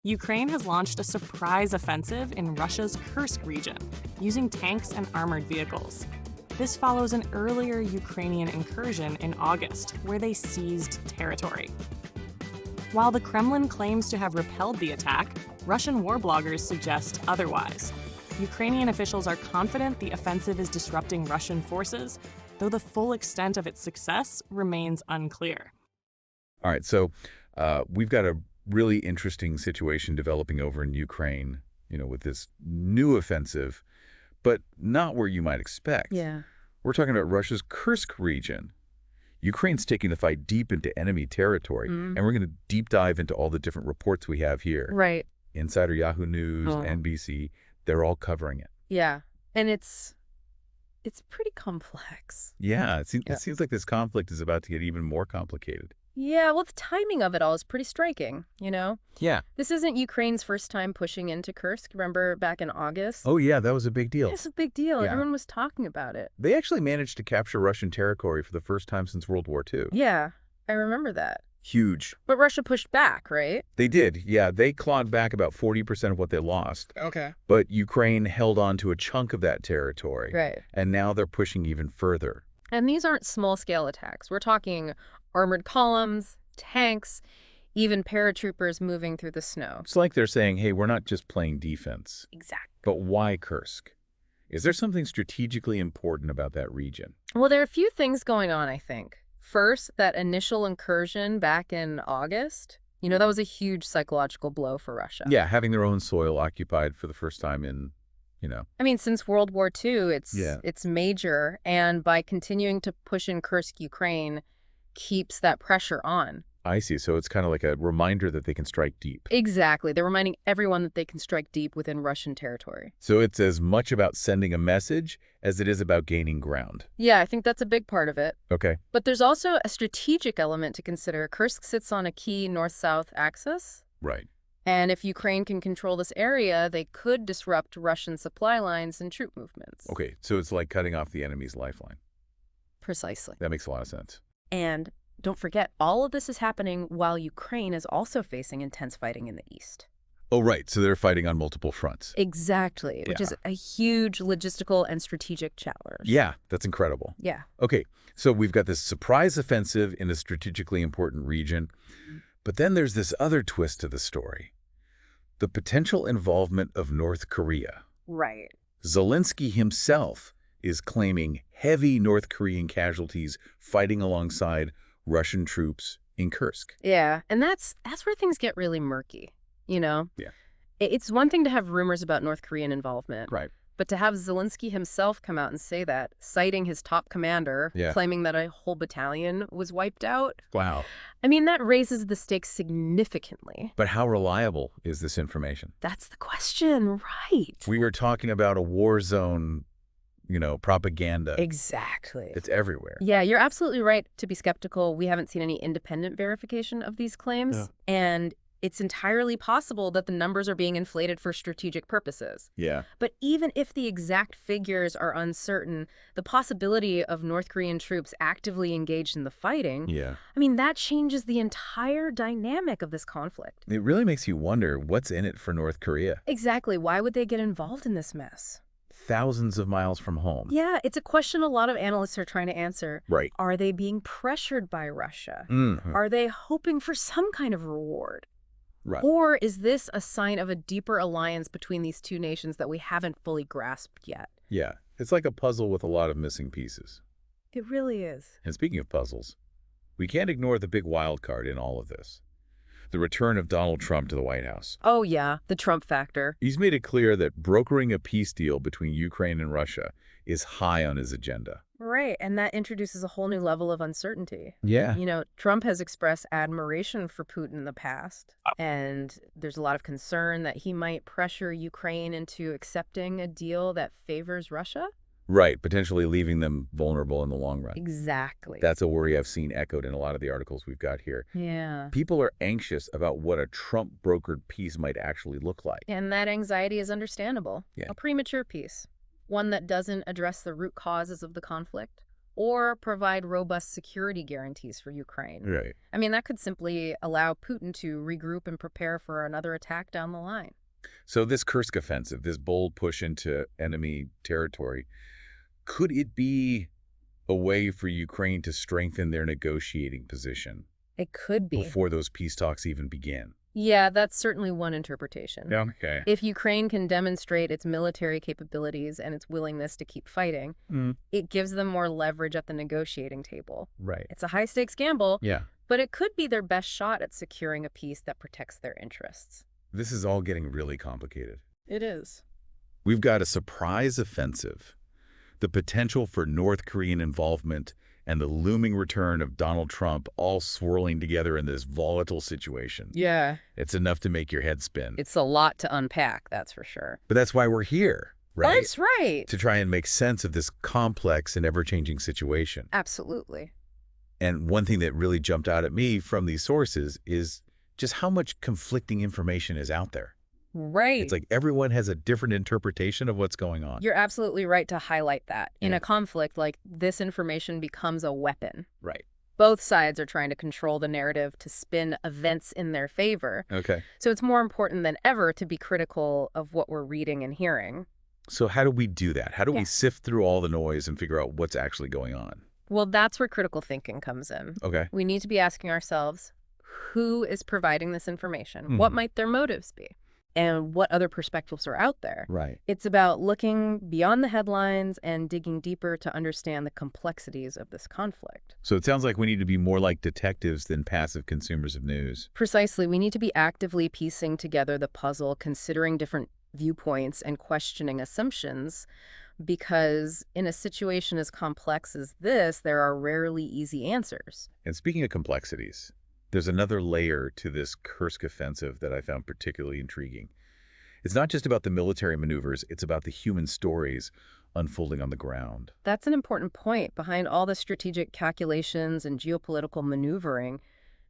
Ukraine has launched a surprise offensive in Russia's Kursk region, using tanks and armored vehicles. This follows an earlier Ukrainian incursion in August, where they seized territory. While the Kremlin claims to have repelled the attack, Russian war bloggers suggest otherwise. Ukrainian officials are confident the offensive is disrupting Russian forces, though the full extent of its success remains unclear. All right, so we've got a really interesting situation developing over in Ukraine, with this new offensive, but not where you might expect. Yeah. We're talking about Russia's Kursk region. Ukraine's taking the fight deep into enemy territory, and we're going to deep dive into all the different reports we have here. Right. Insider Yahoo News, NBC, they're all covering it. Yeah. And it's pretty complex. Yeah, it seems like this conflict is about to get even more complicated. Yeah, well, the timing of it all is pretty striking, Yeah. This isn't Ukraine's first time pushing into Kursk. Remember back in August? Oh, yeah, that was a big deal. It's a big deal. Yeah. Everyone was talking about it. They actually managed to capture Russian territory for the first time since World War II. Yeah, I remember that. Huge. But Russia pushed back, right? They did, yeah. They clawed back about 40% of what they lost. Okay. But Ukraine held on to a chunk of that territory. Right. And now they're pushing even further. And these aren't small-scale attacks. We're talking armored columns, tanks, even paratroopers moving through the snow. It's like they're saying, hey, we're not just playing defense. Exactly. But why Kursk? Is there something strategically important about that region? Well, there are a few things going on, I think. First, that initial incursion back in August, that was a huge psychological blow for Russia. Yeah, having their own soil occupied for the first time in, I mean, since World War II, it's major, and by continuing to push in Kursk, Ukraine keeps that pressure on. I see. So it's kind of like a reminder that they can strike deep. Exactly. They're reminding everyone that they can strike deep within Russian territory. So it's as much about sending a message as it is about gaining ground. Yeah, I think that's a big part of it. Okay. But there's also a strategic element to consider. Kursk sits on a key north-south axis. Right. And if Ukraine can control this area, they could disrupt Russian supply lines and troop movements. Okay, so it's like cutting off the enemy's lifeline. Precisely. That makes a lot of sense. And don't forget, all of this is happening while Ukraine is also facing intense fighting in the east. Oh, right. So they're fighting on multiple fronts. Exactly, which is a huge logistical and strategic challenge. Yeah, that's incredible. Yeah. Okay, so we've got this surprise offensive in a strategically important region, but then there's this other twist to the story. The potential involvement of North Korea. Right. Zelensky himself is claiming heavy North Korean casualties fighting alongside Russian troops in Kursk. Yeah, and that's where things get really murky, Yeah. It's one thing to have rumors about North Korean involvement. Right. But to have Zelensky himself come out and say that, citing his top commander, claiming that a whole battalion was wiped out. Wow. I mean, that raises the stakes significantly. But how reliable is this information? That's the question, right? We were talking about a war zone, propaganda. Exactly. It's everywhere. Yeah, you're absolutely right to be skeptical. We haven't seen any independent verification of these claims. Yeah. And it's entirely possible that the numbers are being inflated for strategic purposes. Yeah. But even if the exact figures are uncertain, the possibility of North Korean troops actively engaged in the fighting, that changes the entire dynamic of this conflict. It really makes you wonder what's in it for North Korea. Exactly. Why would they get involved in this mess? Thousands of miles from home. Yeah, it's a question a lot of analysts are trying to answer. Right. Are they being pressured by Russia? Mm-hmm. Are they hoping for some kind of reward? Right. Or is this a sign of a deeper alliance between these two nations that we haven't fully grasped yet? Yeah, it's like a puzzle with a lot of missing pieces. It really is. And speaking of puzzles, we can't ignore the big wild card in all of this. The return of Donald Trump to the White House. Oh yeah, the Trump factor. He's made it clear that brokering a peace deal between Ukraine and Russia is high on his agenda. Right, and that introduces a whole new level of uncertainty. Yeah. Trump has expressed admiration for Putin in the past, and there's a lot of concern that he might pressure Ukraine into accepting a deal that favors Russia. Right, potentially leaving them vulnerable in the long run. Exactly. That's a worry I've seen echoed in a lot of the articles we've got here. Yeah. People are anxious about what a Trump-brokered peace might actually look like. And that anxiety is understandable. Yeah. A premature peace. One that doesn't address the root causes of the conflict or provide robust security guarantees for Ukraine. Right. I mean, that could simply allow Putin to regroup and prepare for another attack down the line. So this Kursk offensive, this bold push into enemy territory, could it be a way for Ukraine to strengthen their negotiating position It could be. before those peace talks even begin? Yeah, that's certainly one interpretation. Okay. If Ukraine can demonstrate its military capabilities and its willingness to keep fighting, it gives them more leverage at the negotiating table. Right. It's a high-stakes gamble, Yeah. but it could be their best shot at securing a peace that protects their interests. This is all getting really complicated. It is. We've got a surprise offensive, the potential for North Korean involvement, and the looming return of Donald Trump all swirling together in this volatile situation. Yeah. It's enough to make your head spin. It's a lot to unpack, that's for sure. But that's why we're here, right? That's right. To try and make sense of this complex and ever-changing situation. Absolutely. And one thing that really jumped out at me from these sources is just how much conflicting information is out there. Right. It's like everyone has a different interpretation of what's going on. You're absolutely right to highlight that. In Yeah. a conflict, like, this information becomes a weapon. Right. Both sides are trying to control the narrative to spin events in their favor. Okay. So it's more important than ever to be critical of what we're reading and hearing. So how do we do that? How do Yeah. we sift through all the noise and figure out what's actually going on? Well, that's where critical thinking comes in. Okay. We need to be asking ourselves, who is providing this information? What might their motives be? And what other perspectives are out there? Right. It's about looking beyond the headlines and digging deeper to understand the complexities of this conflict. So it sounds like we need to be more like detectives than passive consumers of news. Precisely. We need to be actively piecing together the puzzle, considering different viewpoints and questioning assumptions, because in a situation as complex as this, there are rarely easy answers. And speaking of complexities, there's another layer to this Kursk offensive that I found particularly intriguing. It's not just about the military maneuvers, it's about the human stories unfolding on the ground. That's an important point. Behind all the strategic calculations and geopolitical maneuvering,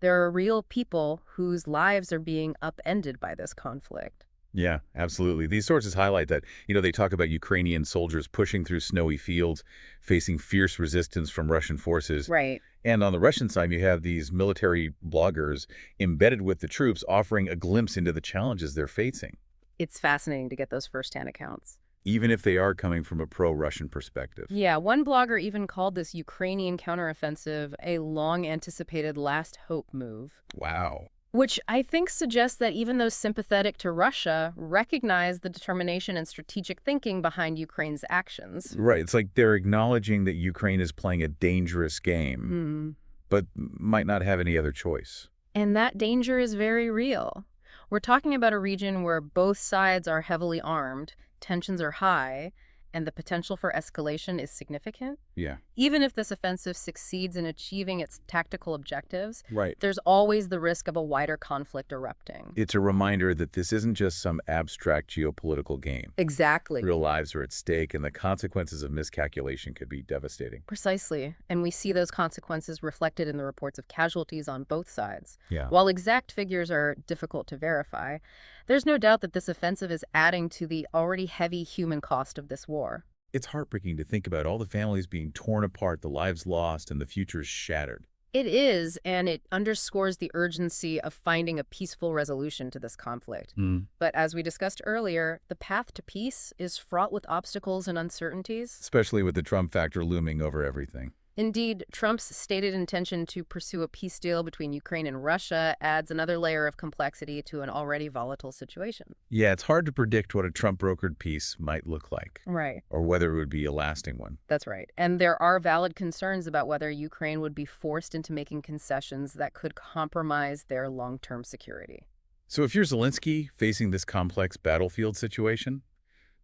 there are real people whose lives are being upended by this conflict. Yeah, absolutely. These sources highlight that, they talk about Ukrainian soldiers pushing through snowy fields, facing fierce resistance from Russian forces. Right. And on the Russian side, you have these military bloggers embedded with the troops offering a glimpse into the challenges they're facing. It's fascinating to get those firsthand accounts. Even if they are coming from a pro-Russian perspective. Yeah, one blogger even called this Ukrainian counteroffensive a long-anticipated last hope move. Wow. Which I think suggests that even those sympathetic to Russia recognize the determination and strategic thinking behind Ukraine's actions. Right. It's like they're acknowledging that Ukraine is playing a dangerous game, but might not have any other choice. And that danger is very real. We're talking about a region where both sides are heavily armed, tensions are high, and the potential for escalation is significant. Yeah. Even if this offensive succeeds in achieving its tactical objectives, Right. there's always the risk of a wider conflict erupting. It's a reminder that this isn't just some abstract geopolitical game. Exactly. Real lives are at stake, and the consequences of miscalculation could be devastating. Precisely. And we see those consequences reflected in the reports of casualties on both sides. Yeah. While exact figures are difficult to verify, there's no doubt that this offensive is adding to the already heavy human cost of this war. It's heartbreaking to think about all the families being torn apart, the lives lost, and the futures shattered. It is, and it underscores the urgency of finding a peaceful resolution to this conflict. But as we discussed earlier, the path to peace is fraught with obstacles and uncertainties. Especially with the Trump factor looming over everything. Indeed, Trump's stated intention to pursue a peace deal between Ukraine and Russia adds another layer of complexity to an already volatile situation. Yeah, it's hard to predict what a Trump-brokered peace might look like. Right. Or whether it would be a lasting one. That's right. And there are valid concerns about whether Ukraine would be forced into making concessions that could compromise their long-term security. So if you're Zelensky facing this complex battlefield situation,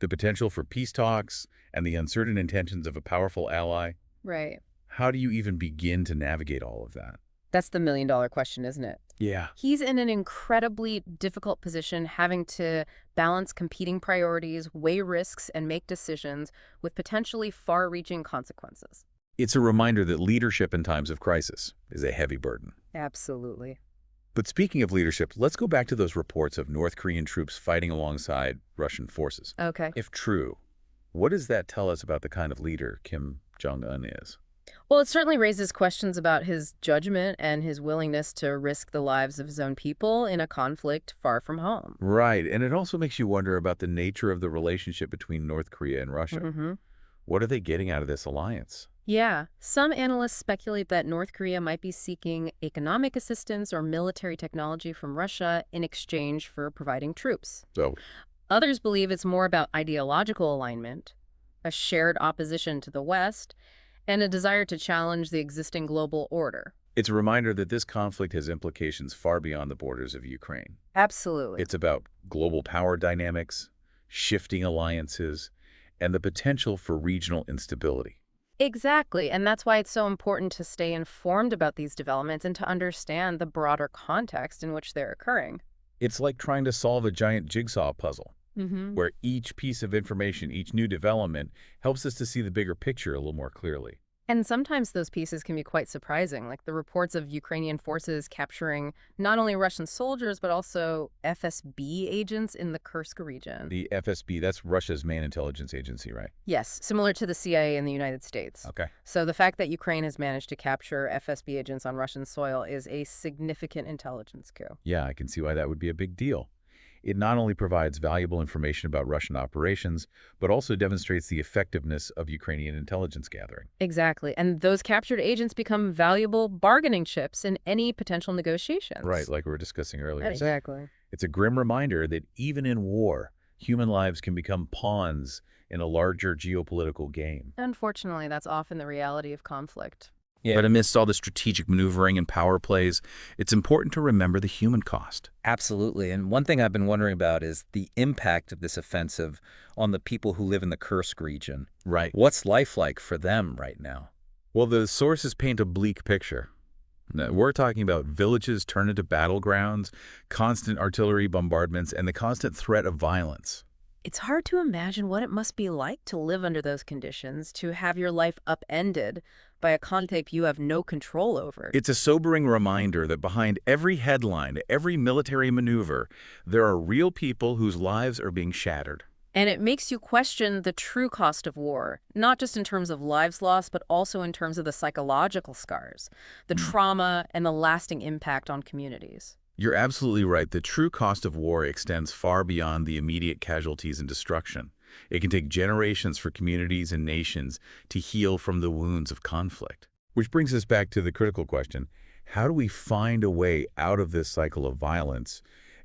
the potential for peace talks and the uncertain intentions of a powerful ally, Right. how do you even begin to navigate all of that? That's the million-dollar question, isn't it? Yeah. He's in an incredibly difficult position, having to balance competing priorities, weigh risks, and make decisions with potentially far-reaching consequences. It's a reminder that leadership in times of crisis is a heavy burden. Absolutely. But speaking of leadership, let's go back to those reports of North Korean troops fighting alongside Russian forces. Okay. If true, what does that tell us about the kind of leader Kim Jong-un is? Well, it certainly raises questions about his judgment and his willingness to risk the lives of his own people in a conflict far from home. Right, and it also makes you wonder about the nature of the relationship between North Korea and Russia. Hmm. What are they getting out of this alliance? Yeah, some analysts speculate that North Korea might be seeking economic assistance or military technology from Russia in exchange for providing troops. So, Others believe it's more about ideological alignment, a shared opposition to the West, and a desire to challenge the existing global order. it's a reminder that this conflict has implications far beyond the borders of Ukraine. Absolutely. It's about global power dynamics, shifting alliances, and the potential for regional instability. Exactly, and that's why it's so important to stay informed about these developments and to understand the broader context in which they're occurring. It's like trying to solve a giant jigsaw puzzle, Hmm. where each piece of information, each new development, helps us to see the bigger picture a little more clearly. And sometimes those pieces can be quite surprising, like the reports of Ukrainian forces capturing not only Russian soldiers, but also FSB agents in the Kursk region. The FSB, that's Russia's main intelligence agency, right? Yes, similar to the CIA in the United States. Okay. So the fact that Ukraine has managed to capture FSB agents on Russian soil is a significant intelligence coup. Yeah, I can see why that would be a big deal. It not only provides valuable information about Russian operations, but also demonstrates the effectiveness of Ukrainian intelligence gathering. Exactly. And those captured agents become valuable bargaining chips in any potential negotiations. Right, like we were discussing earlier. Exactly. It's a grim reminder that even in war, human lives can become pawns in a larger geopolitical game. Unfortunately, that's often the reality of conflict. Yeah. But amidst all the strategic maneuvering and power plays, it's important to remember the human cost. Absolutely. And one thing I've been wondering about is the impact of this offensive on the people who live in the Kursk region. Right. What's life like for them right now? Well, the sources paint a bleak picture. Now, we're talking about villages turned into battlegrounds, constant artillery bombardments, and the constant threat of violence. It's hard to imagine what it must be like to live under those conditions, to have your life upended by a conflict you have no control over. It's a sobering reminder that behind every headline, every military maneuver, there are real people whose lives are being shattered. And it makes you question the true cost of war, not just in terms of lives lost, but also in terms of the psychological scars, the trauma, and the lasting impact on communities. You're absolutely right. The true cost of war extends far beyond the immediate casualties and destruction. It can take generations for communities and nations to heal from the wounds of conflict. Which brings us back to the critical question: how do we find a way out of this cycle of violence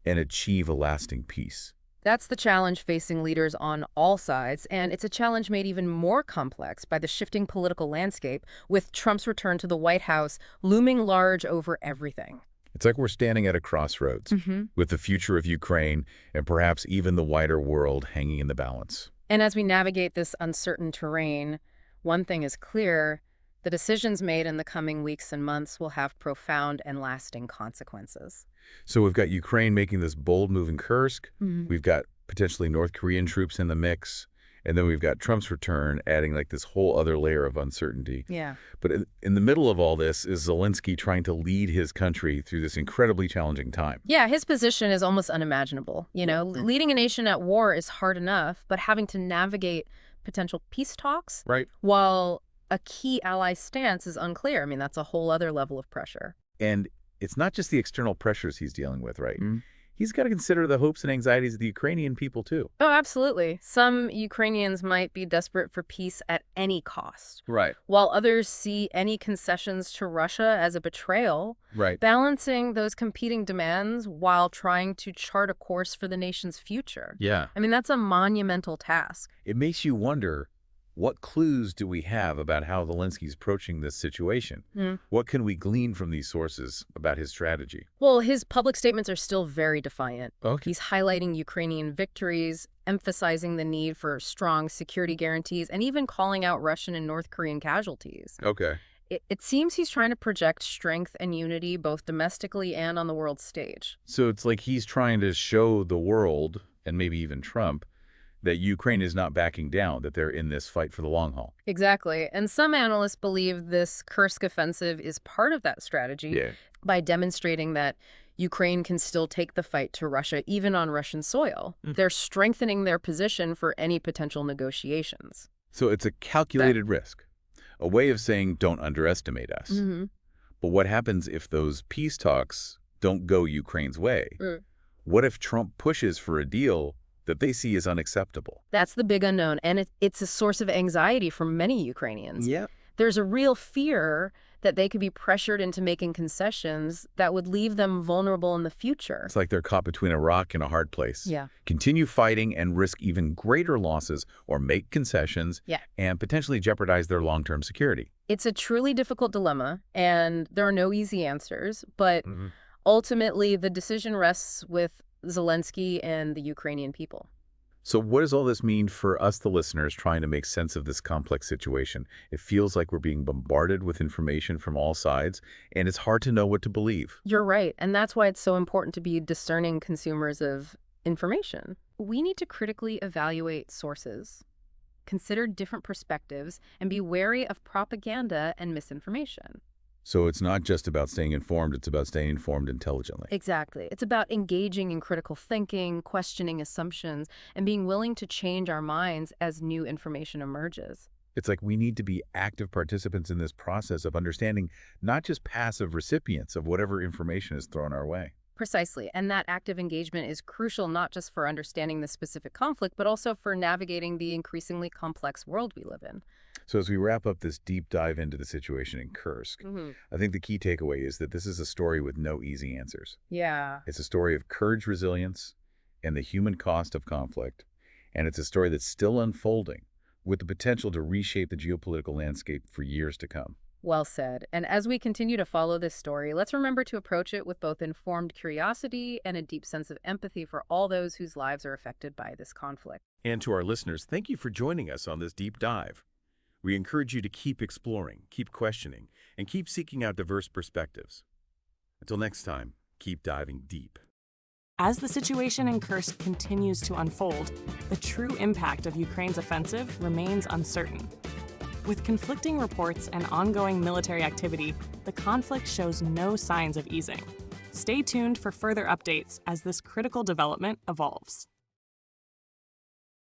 and achieve a lasting peace? That's the challenge facing leaders on all sides, and it's a challenge made even more complex by the shifting political landscape, with Trump's return to the White House looming large over everything. It's like we're standing at a crossroads, with the future of Ukraine and perhaps even the wider world hanging in the balance. And as we navigate this uncertain terrain, one thing is clear: the decisions made in the coming weeks and months will have profound and lasting consequences. So we've got Ukraine making this bold move in Kursk. We've got potentially North Korean troops in the mix. And then we've got Trump's return adding like this whole other layer of uncertainty. Yeah. But in the middle of all this is Zelensky trying to lead his country through this incredibly challenging time. Yeah, his position is almost unimaginable. You know, leading a nation at war is hard enough, but having to navigate potential peace talks Right. while a key ally stance is unclear. I mean, that's a whole other level of pressure. And it's not just the external pressures he's dealing with, right? He's got to consider the hopes and anxieties of the Ukrainian people, too. Oh, absolutely. Some Ukrainians might be desperate for peace at any cost, Right. while others see any concessions to Russia as a betrayal. Right. Balancing those competing demands while trying to chart a course for the nation's future. Yeah. I mean, that's a monumental task. It makes you wonder, what clues do we have about how Zelensky's approaching this situation? What can we glean from these sources about his strategy? Well, his public statements are still very defiant. Okay. He's highlighting Ukrainian victories, emphasizing the need for strong security guarantees, and even calling out Russian and North Korean casualties. Okay. It seems he's trying to project strength and unity both domestically and on the world stage. So it's like he's trying to show the world, and maybe even Trump, that Ukraine is not backing down, that they're in this fight for the long haul. Exactly. And some analysts believe this Kursk offensive is part of that strategy by demonstrating that Ukraine can still take the fight to Russia, even on Russian soil. They're strengthening their position for any potential negotiations. So it's a calculated risk. a way of saying don't underestimate us. Mm-hmm. But what happens if those peace talks don't go Ukraine's way? Mm. What if Trump pushes for a deal that they see as unacceptable? That's the big unknown, and it's a source of anxiety for many Ukrainians. Yeah. There's a real fear that they could be pressured into making concessions that would leave them vulnerable in the future. It's like they're caught between a rock and a hard place. Yeah. Continue fighting and risk even greater losses, or make concessions and potentially jeopardize their long-term security. It's a truly difficult dilemma, and there are no easy answers, but ultimately the decision rests with Zelensky and the Ukrainian people. So what does all this mean for us, the listeners, trying to make sense of this complex situation? It feels like we're being bombarded with information from all sides, and it's hard to know what to believe. You're right, and that's why it's so important to be discerning consumers of information. We need to critically evaluate sources, consider different perspectives, and be wary of propaganda and misinformation. So it's not just about staying informed, it's about staying informed intelligently. Exactly. It's about engaging in critical thinking, questioning assumptions, and being willing to change our minds as new information emerges. It's like we need to be active participants in this process of understanding, not just passive recipients of whatever information is thrown our way. Precisely. And that active engagement is crucial not just for understanding the specific conflict, but also for navigating the increasingly complex world we live in. So as we wrap up this deep dive into the situation in Kursk, I think the key takeaway is that this is a story with no easy answers. Yeah. It's a story of courage, resilience, and the human cost of conflict. And it's a story that's still unfolding, with the potential to reshape the geopolitical landscape for years to come. Well said. And as we continue to follow this story, let's remember to approach it with both informed curiosity and a deep sense of empathy for all those whose lives are affected by this conflict. And to our listeners, thank you for joining us on this deep dive. We encourage you to keep exploring, keep questioning, and keep seeking out diverse perspectives. Until next time, keep diving deep. As the situation in Kursk continues to unfold, the true impact of Ukraine's offensive remains uncertain. With conflicting reports and ongoing military activity, the conflict shows no signs of easing. Stay tuned for further updates as this critical development evolves.